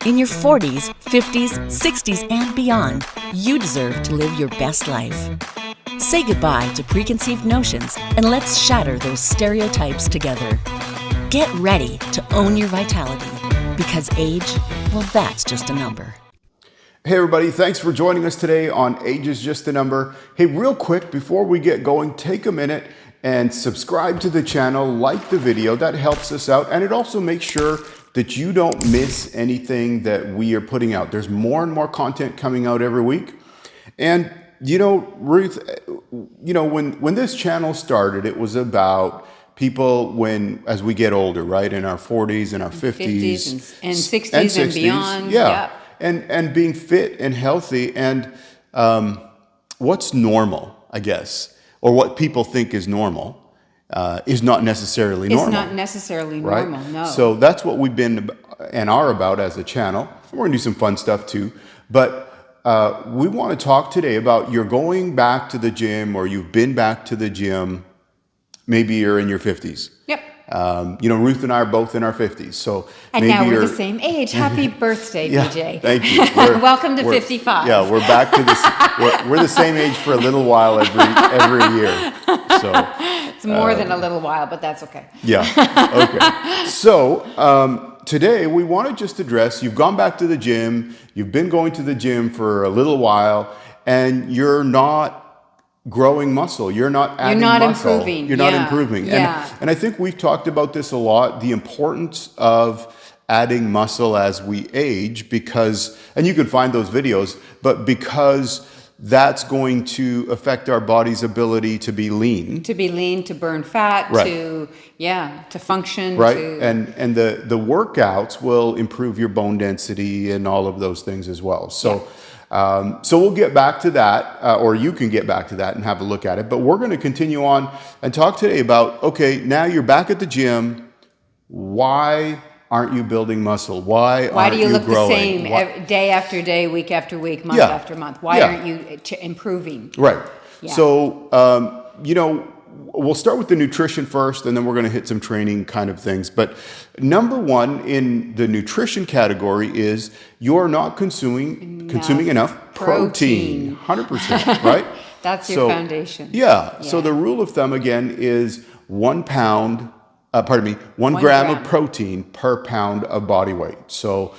In your 40s, 50s, 60s, and beyond, you deserve to live your best life. Say goodbye to preconceived notions and let's shatter those stereotypes together. Get ready to own your vitality, because age, well, that's just a number. Hey everybody, thanks for joining us today on Age is Just a Number. Hey, real quick, before we get going, take a minute and subscribe to the channel, like the video. That helps us out, and it also makes sure that you don't miss anything that we are putting out. There's more and more content coming out every week. And you know, Ruth, you know, when this channel started, it was about people as we get older, right? In our 40s and our 50s and 60s and beyond. Yeah. And being fit and healthy, and what's normal, I guess, or what people think is normal, is not necessarily normal. It's not necessarily right? normal, no. So that's what we've been and are about as a channel. We're going to do some fun stuff too. But we want to talk today about you're going back to the gym, or you've been back to the gym. Maybe you're in your 50s. Yep. You know, Ruth and I are both in our 50s. So and maybe now we're the same age. Happy birthday, yeah, BJ. Thank you. Welcome to 55. Yeah, we're back to this. We're the same age for a little while every year. So it's more than a little while, but that's okay. Yeah. Okay. So today we want to just address, you've gone back to the gym, you've been going to the gym for a little while, and you're not growing muscle. You're not adding muscle. Improving. You're not improving. Yeah. And I think we've talked about this a lot, the importance of adding muscle as we age, because, and you can find those videos, but because that's going to affect our body's ability to be lean. To be lean, to burn fat, right. to function. Right. And the workouts will improve your bone density and all of those things as well. So so we'll get back to that, or you can get back to that and have a look at it. But we're going to continue on and talk today about, okay, now you're back at the gym. Why aren't you building muscle? Why do you look growing? the same day after day, week after week, month after month? Why aren't you improving? Right. Yeah. So, you know, we'll start with the nutrition first, and then we're going to hit some training kind of things. But number one in the nutrition category is you're not consuming enough protein. 100%, right? That's your foundation. Yeah. So the rule of thumb, again, is 1 gram of protein per pound of body weight. So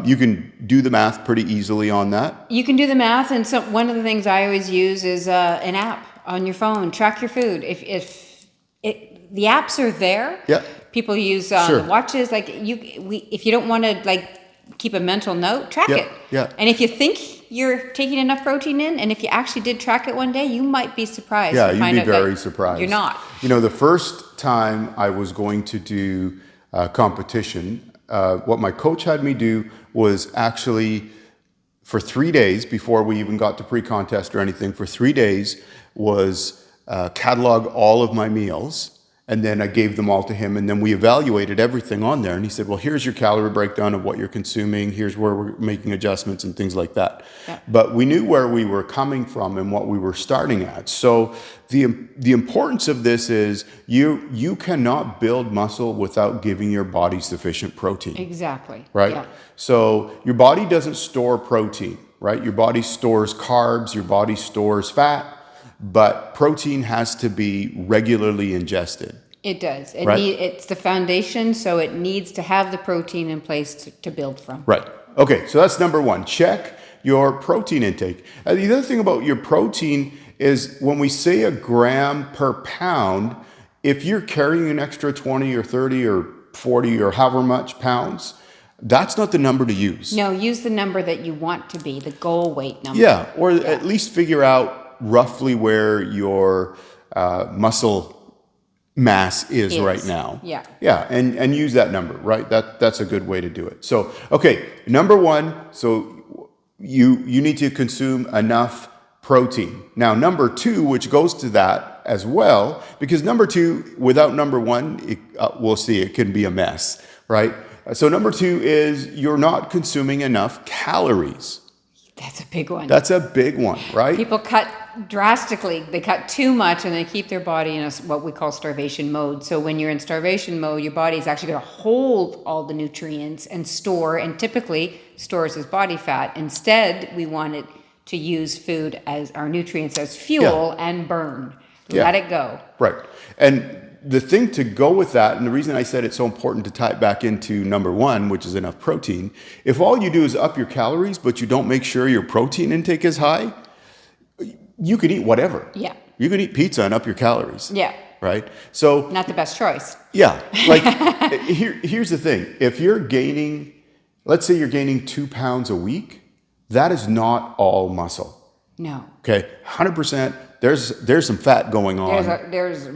you can do the math pretty easily on that. You can do the math, and so one of the things I always use is an app on your phone. Track your food. If the apps are there, people use watches. Like if you don't want to keep a mental note, track it. Yeah. And if you think you're taking enough protein in, and if you actually did track it one day, you might be surprised. Yeah, you'd be very surprised. You're not. You know, the first time I was going to do competition, what my coach had me do was actually, for 3 days, before we even got to pre-contest or anything, for 3 days was catalog all of my meals. And then I gave them all to him, and then we evaluated everything on there. And he said, well, here's your calorie breakdown of what you're consuming. Here's where we're making adjustments and things like that. Yeah. But we knew where we were coming from and what we were starting at. So the importance of this is you cannot build muscle without giving your body sufficient protein. Exactly. Right? Yeah. So your body doesn't store protein, right? Your body stores carbs, your body stores fat. But protein has to be regularly ingested. It does. Right? It's the foundation, so it needs to have the protein in place to build from. Right. Okay, so that's number one. Check your protein intake. The other thing about your protein is when we say a gram per pound, if you're carrying an extra 20 or 30 or 40 or however much pounds, that's not the number to use. No, use the number that you want to be, the goal weight number. Yeah, or at least figure out roughly where your muscle mass is right now. Yeah. Yeah, and use that number, right? That's a good way to do it. So, okay, number one, so you need to consume enough protein. Now, number two, which goes to that as well, because number two, without number one, we'll see, it can be a mess, right? So number two is you're not consuming enough calories. That's a big one. That's a big one, right? People cut drastically. They cut too much and they keep their body in what we call starvation mode. So when you're in starvation mode, your body is actually going to hold all the nutrients and store, and typically stores as body fat. Instead, we want it to use food as our nutrients as fuel and burn. Let it go. Right. And the thing to go with that, and the reason I said it's so important to tie it back into number one, which is enough protein, if all you do is up your calories, but you don't make sure your protein intake is high, you could eat whatever. Yeah. You could eat pizza and up your calories. Yeah. Right? So not the best choice. Yeah. Like here's the thing. If you're gaining, let's say you're gaining 2 pounds a week, that is not all muscle. No. Okay. 100%. There's some fat going on. There's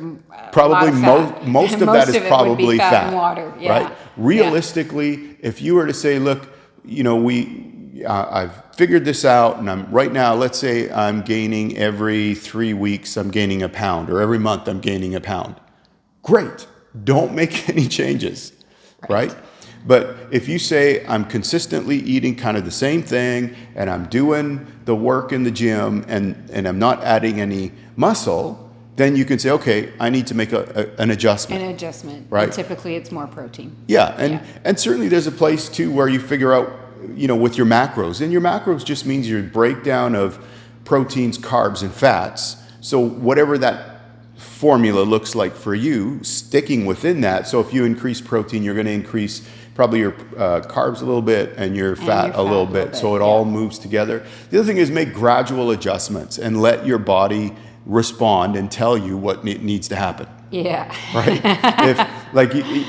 probably most of that is probably fat and water. Yeah. Right? Realistically, if you were to say, look, you know, I've figured this out, and I'm right now, let's say I'm gaining every 3 weeks, I'm gaining a pound, or every month I'm gaining a pound. Great. Don't make any changes, right? But if you say I'm consistently eating kind of the same thing, and I'm doing the work in the gym, and I'm not adding any muscle, then you can say, okay, I need to make an adjustment. An adjustment. Right? And typically it's more protein. Yeah, and certainly there's a place too where you figure out, you know, with your macros. And your macros just means your breakdown of proteins, carbs, and fats. So whatever that formula looks like for you, sticking within that. So if you increase protein, you're going to increase probably your carbs a little bit and your fat a little bit. So it all moves together. The other thing is make gradual adjustments and let your body respond and tell you what needs to happen. Yeah. Right?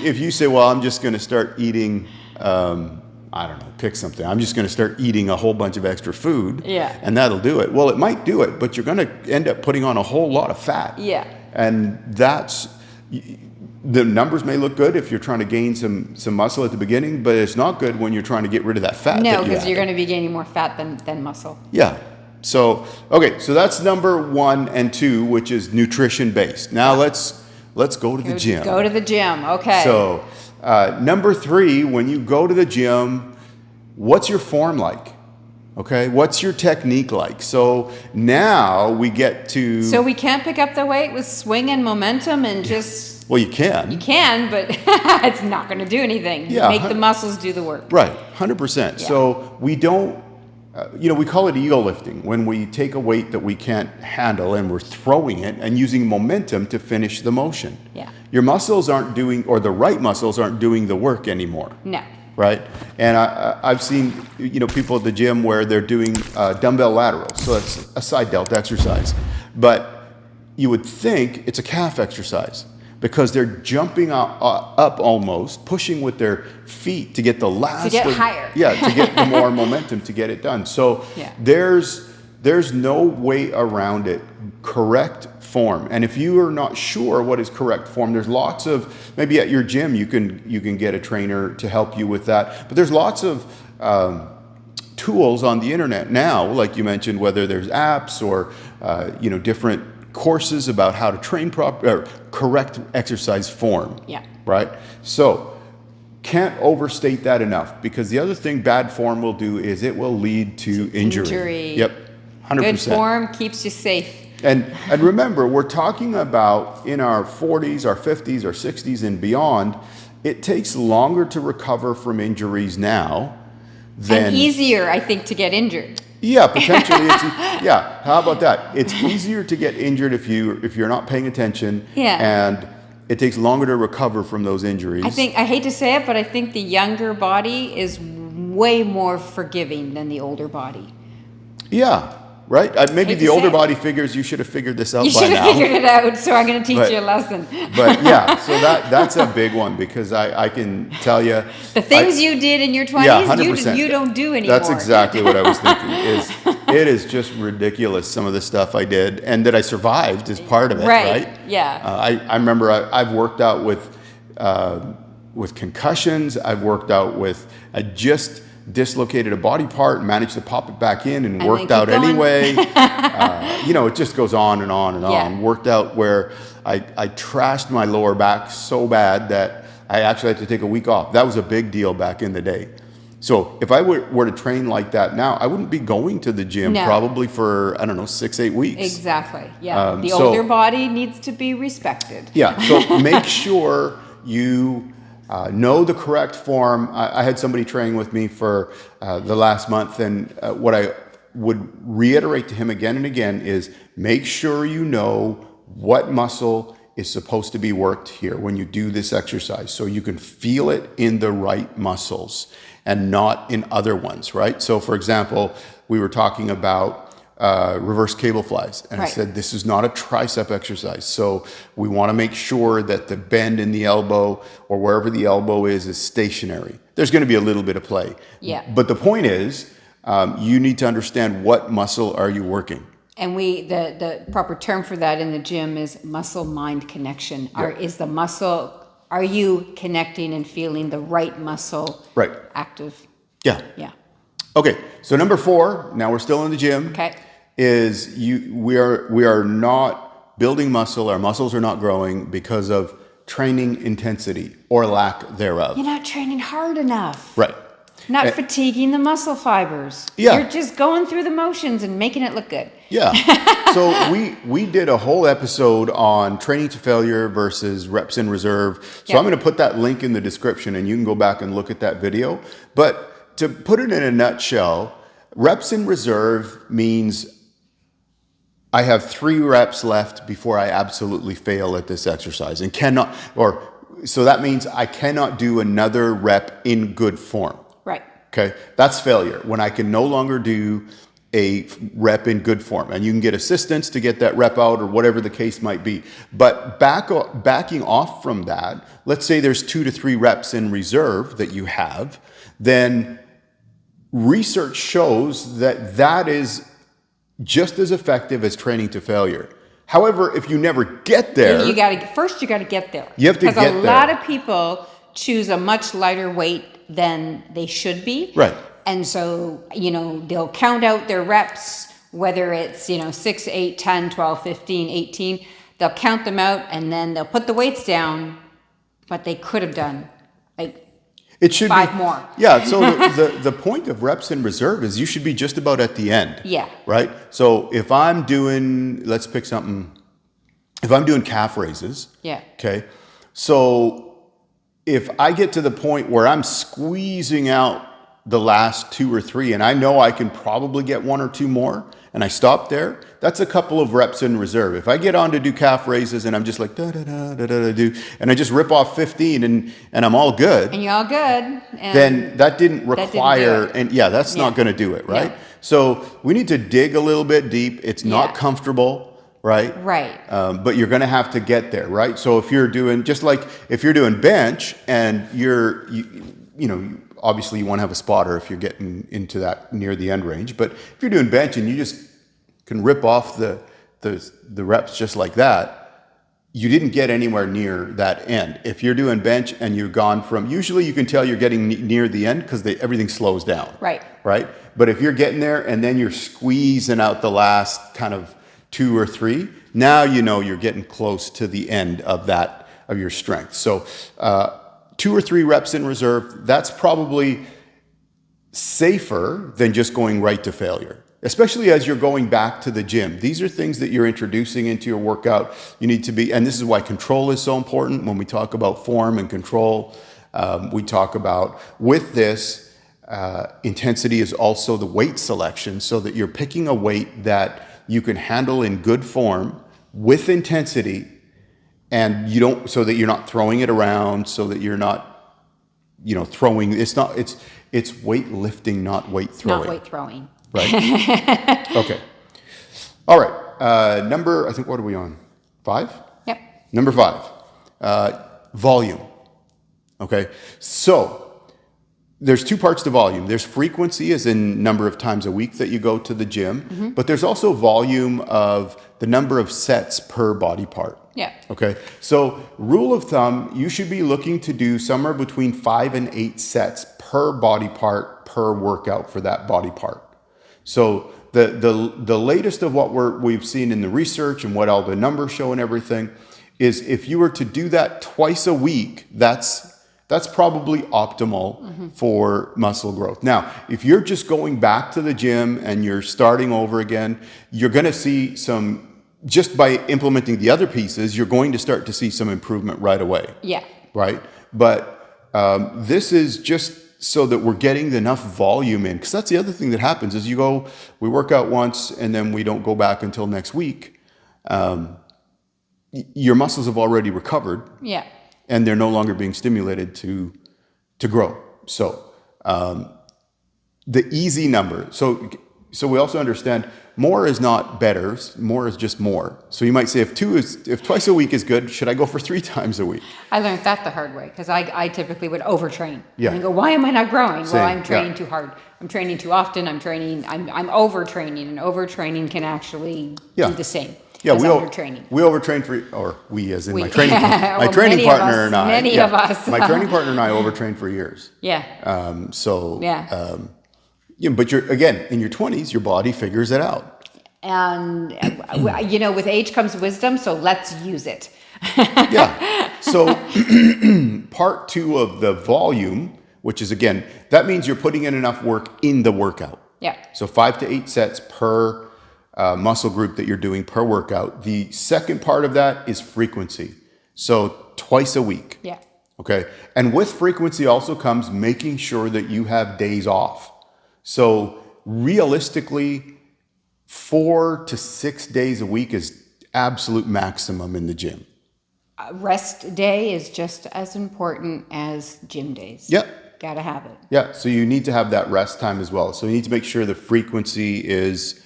If you say, well, I'm just going to start eating, I don't know, pick something. I'm just going to start eating a whole bunch of extra food. Yeah. And that'll do it. Well, it might do it, but you're going to end up putting on a whole lot of fat. Yeah. And the numbers may look good if you're trying to gain some muscle at the beginning, but it's not good when you're trying to get rid of that fat. No, because you're going to be gaining more fat than muscle. Yeah. So, okay, so that's number 1 and 2, which is nutrition based. Now let's go to the gym. Go to the gym. Okay. So, number 3, when you go to the gym, what's your form like? Okay, what's your technique like? So now we get to... So we can't pick up the weight with swing and momentum and just... Well, you can. You can, but it's not going to do anything. Yeah, make the muscles do the work. Right, 100%. Yeah. So we don't... we call it ego lifting when we take a weight that we can't handle and we're throwing it and using momentum to finish the motion. Yeah. Your muscles aren't doing, or the right muscles aren't doing the work anymore. No. Right? And I've seen, people at the gym where they're doing dumbbell laterals. So it's a side delt exercise. But you would think it's a calf exercise because they're jumping up almost, pushing with their feet to get the last... To get higher. Yeah, to get the more momentum to get it done. So there's no way around it. Correct form. And if you are not sure what is correct form, there's lots of... Maybe at your gym you can get a trainer to help you with that. But there's lots of tools on the internet now, like you mentioned, whether there's apps or different courses about how to train correct exercise form. Yeah. Right? So can't overstate that enough, because the other thing bad form will do is it will lead to injury. Yep. 100%. Good form keeps you safe. And remember, we're talking about in our 40s, our 50s, our 60s and beyond. It takes longer to recover from injuries now than... And easier, I think, to get injured. Yeah, potentially. Yeah, how about that? It's easier to get injured if you're not paying attention. Yeah. And it takes longer to recover from those injuries. I hate to say it, but I think the younger body is way more forgiving than the older body. Yeah. Right? Maybe the older body figures you should have figured this out by now. You should have figured it out, so I'm going to teach you a lesson. But yeah, so that's a big one, because I can tell you... The things you did in your 20s, you don't do anymore. That's exactly what I was thinking. It is just ridiculous, some of the stuff I did, and that I survived is part of it, right? Yeah. I remember I've worked out with concussions. I've worked out with... I just dislocated a body part and managed to pop it back in and worked out anyway. It just goes on and on and on. Worked out where I trashed my lower back so bad that I actually had to take a week off. That was a big deal back in the day. So if I were to train like that now, I wouldn't be going to the gym probably for, I don't know, 6-8 weeks. Exactly. Yeah. The older body needs to be respected. Yeah. So make sure you know the correct form. I had somebody training with me for the last month, and what I would reiterate to him again and again is make sure you know what muscle is supposed to be worked here when you do this exercise, so you can feel it in the right muscles and not in other ones, right? So for example, we were talking about reverse cable flies, and I said this is not a tricep exercise, so we want to make sure that the bend in the elbow or wherever the elbow is stationary. There's going to be a little bit of play, but the point is you need to understand what muscle are you working. And the proper term for that in the gym is muscle-mind connection. Is the muscle, are you connecting and feeling the right muscle active? Yeah. Okay, so number 4, now we're still in the gym, is we are not building muscle, our muscles are not growing because of training intensity or lack thereof. You're not training hard enough. Right. Not fatiguing the muscle fibers. Yeah. You're just going through the motions and making it look good. Yeah. So we did a whole episode on training to failure versus reps in reserve. So I'm going to put that link in the description and you can go back and look at that video. But to put it in a nutshell, reps in reserve means I have 3 reps left before I absolutely fail at this exercise and cannot, so that means I cannot do another rep in good form. Right. Okay, that's failure, when I can no longer do a rep in good form. And you can get assistance to get that rep out or whatever the case might be. But backing off from that, let's say there's 2 to 3 reps in reserve that you have, then research shows that that is just as effective as training to failure. However, if you never get there... you got to get there. You have to get there. Because a lot of people choose a much lighter weight than they should be. Right. And so, they'll count out their reps, whether it's, 6, 8, 10, 12, 15, 18. They'll count them out and then they'll put the weights down, but they could have done it should 5 more. Yeah, so the point of reps in reserve is you should be just about at the end. Yeah. Right? So if I'm doing, let's pick something, if I'm doing calf raises. Yeah. Okay. So if I get to the point where I'm squeezing out the last 2 or 3 and I know I can probably get 1 or 2 more and I stop there, that's a couple of reps in reserve. If I get on to do calf raises and I'm just like do and I just rip off 15 and I'm all good. And you're all good. Then that didn't require, that's not going to do it, right? Yeah. So we need to dig a little bit deep. It's not comfortable. Right? Right. But you're going to have to get there, right? So if you're doing, just like if you're doing bench and obviously you want to have a spotter if you're getting into that near the end range, but if you're doing bench and you just can rip off the reps just like that, you didn't get anywhere near that end. If you're doing bench and you've gone from, usually you can tell you're getting near the end because everything slows down. Right. Right? But if you're getting there and then you're squeezing out the last kind of 2 or 3, now you're getting close to the end of your strength. So 2 or 3 reps in reserve, that's probably safer than just going right to failure, especially as you're going back to the gym. These are things that you're introducing into your workout. You need to be, and this is why control is so important. When we talk about form and control, we talk about with this, intensity is also the weight selection, so that you're picking a weight that you can handle in good form with intensity, and so that you're not throwing it around, so that you're not, throwing. It's weightlifting, not weight throwing. Not weight throwing. Right. Okay. All right. I think, what are we on? 5? Yep. Number 5, volume. Okay. So there's 2 parts to volume. There's frequency, as in number of times a week that you go to the gym, but there's also volume of the number of sets per body part. Yeah. Okay. So rule of thumb, you should be looking to do somewhere between 5 and 8 sets per body part per workout for that body part. So the latest of what we've seen in the research and what all the numbers show and everything is if you were to do that twice a week, that's That's probably optimal for muscle growth. Now, if you're just going back to the gym and you're starting over again, you're going to see just by implementing the other pieces, you're going to start to see some improvement right away. Yeah. Right? But this is just so that we're getting enough volume in. Because that's the other thing that happens is we work out once and then we don't go back until next week. Your muscles have already recovered. Yeah. And they're no longer being stimulated to grow. So the easy number. So we also understand more is not better. More is just more. So you might say if twice a week is good, should I go for 3 times a week? I learned that the hard way because I typically would overtrain. Yeah. And go, why am I not growing? Same. Well, I'm training too hard. I'm training too often. I'm overtraining, and overtraining can actually do the same. Yeah, we overtraining. We overtrain we as in my training partner and I. Many of us. My training partner and I overtrained for years. Yeah. But you're again in your 20s, your body figures it out. And with age comes wisdom, so let's use it. Yeah. So part 2 of the volume, which is again, that means you're putting in enough work in the workout. Yeah. So 5 to 8 sets per muscle group that you're doing per workout. The second part of that is frequency. So twice a week. Yeah. Okay. And with frequency also comes making sure that you have days off. So realistically, 4 to 6 days a week is absolute maximum in the gym. Rest day is just as important as gym days. Yep. Gotta have it. Yeah. So you need to have that rest time as well. So you need to make sure the frequency is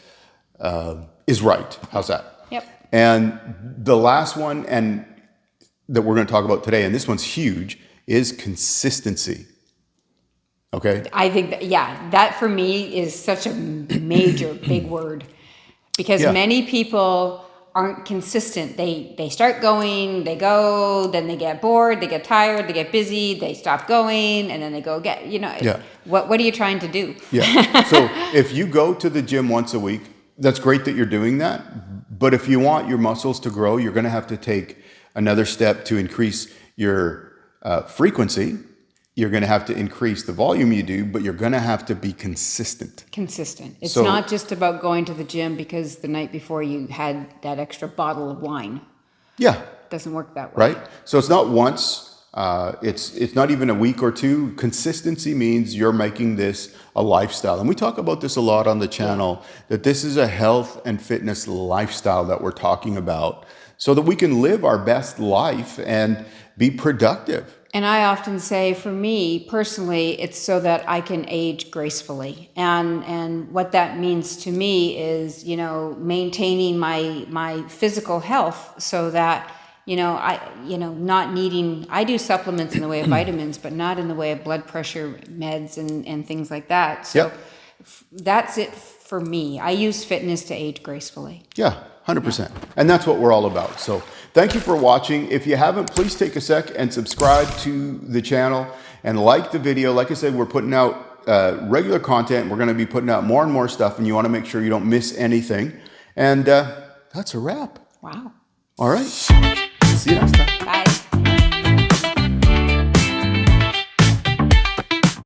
right. How's that? Yep. And the last one, and that we're going to talk about today, and this one's huge, is consistency. Okay. I think that for me is such a major big word because many people aren't consistent. They start going, they go, then they get bored, they get tired, they get busy, they stop going, and then they go again. What are you trying to do? Yeah. So if you go to the gym once a week, that's great that you're doing that. But if you want your muscles to grow, you're going to have to take another step to increase your frequency. You're going to have to increase the volume you do, but you're going to have to be consistent. It's not just about going to the gym because the night before you had that extra bottle of wine. Yeah. It doesn't work that way. Right? So it's not once. It's not even a week or two. Consistency means you're making this a lifestyle. And we talk about this a lot on the channel, that this is a health and fitness lifestyle that we're talking about so that we can live our best life and be productive. And I often say, for me personally, it's so that I can age gracefully. And what that means to me is, maintaining my physical health so that, not needing, I do supplements in the way of vitamins, but not in the way of blood pressure meds and things like that. So that's it for me. I use fitness to age gracefully. Yeah. 100%. And that's what we're all about. So thank you for watching. If you haven't, please take a sec and subscribe to the channel and like the video. Like I said, we're putting out regular content. We're going to be putting out more and more stuff, and you want to make sure you don't miss anything. And that's a wrap. Wow. All right. See you next time. Bye.